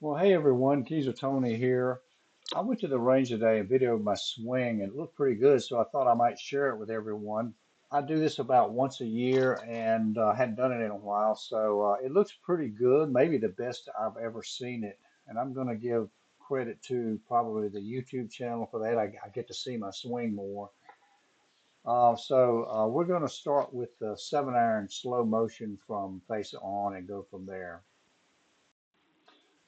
Well, hey everyone, Keezer Tony here. I went to the range today and videoed my swing and it looked pretty good, so I thought I might share it with everyone. I do this about once a year and hadn't done it in a while, so it looks pretty good, maybe the best I've ever seen it. And I'm going to give credit to probably the YouTube channel for that. I get to see my swing more. We're going to start with the 7-iron slow motion from face on and go from there.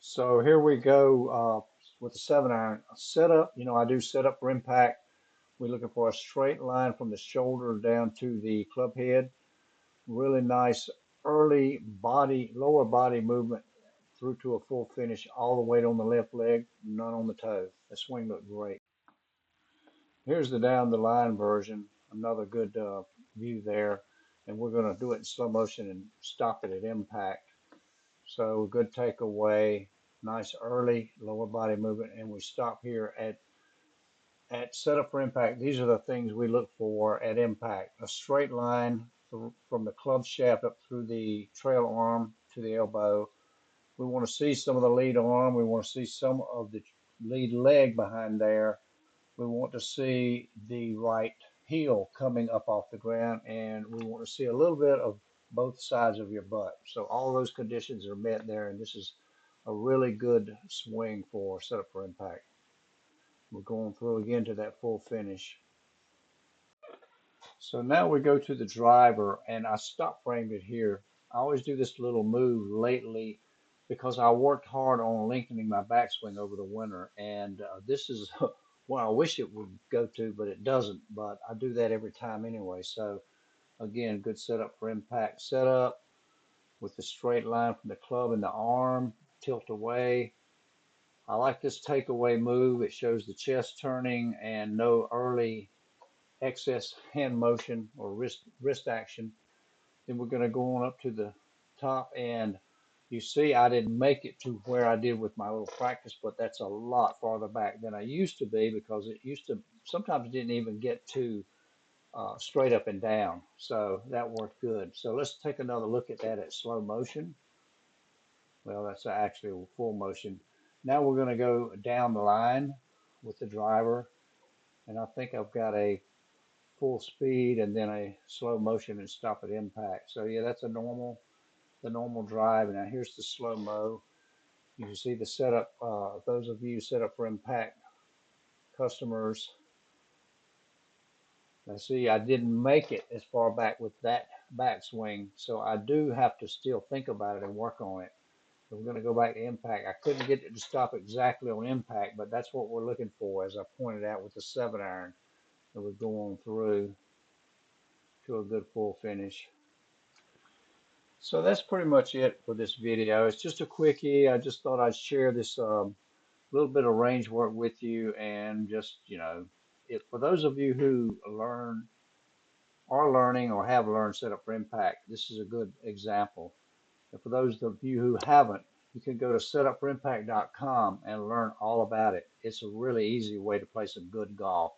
So here we go with the 7-iron setup. I do setup for impact. We're looking for a straight line from the shoulder down to the club head. Really nice early body, lower body movement through to a full finish, all the weight on the left leg, none on the toe. The swing looked great. Here's the down the line version, another good view there. And we're going to do it in slow motion and stop it at impact. So good takeaway, nice early lower body movement, and we stop here at setup for impact. These are the things we look for at impact. A straight line from the club shaft up through the trail arm to the elbow. We want to see some of the lead arm. We want to see some of the lead leg behind there. We want to see the right heel coming up off the ground, and we want to see a little bit of both sides of your butt. So all those conditions are met there, and this is a really good swing for setup for impact. We're going through again to that full finish. So now we go to the driver, and I stop framed it here. I always do this little move lately because I worked hard on lengthening my backswing over the winter, and this is well, I wish it would go to, but it doesn't. But I do that every time anyway. So again, good setup for impact setup with the straight line from the club and the arm, tilt away. I like this takeaway move. It shows the chest turning and no early excess hand motion or wrist action. Then we're going to go on up to the top, and you see I didn't make it to where I did with my little practice, but that's a lot farther back than I used to be because it used to sometimes didn't even get to straight up and down. So that worked good. So let's take another look at that at slow motion. Well, that's actually full motion. Now we're going to go down the line with the driver, and I think I've got a full speed and then a slow motion and stop at impact. So yeah, that's the normal drive. And now here's the slow mo. You can see the setup. Those of you set up for impact customers. Now see, I didn't make it as far back with that backswing, so I do have to still think about it and work on it. So we're going to go back to impact. I couldn't get it to stop exactly on impact, but that's what we're looking for, as I pointed out with the 7-iron. And we're going through to a good full finish. So that's pretty much it for this video. It's just a quickie. I just thought I'd share this little bit of range work with you, and just, for those of you who are learning or have learned setup for impact, this is a good example. And for those of you who haven't, you can go to setupforimpact.com and learn all about it. It's a really easy way to play some good golf.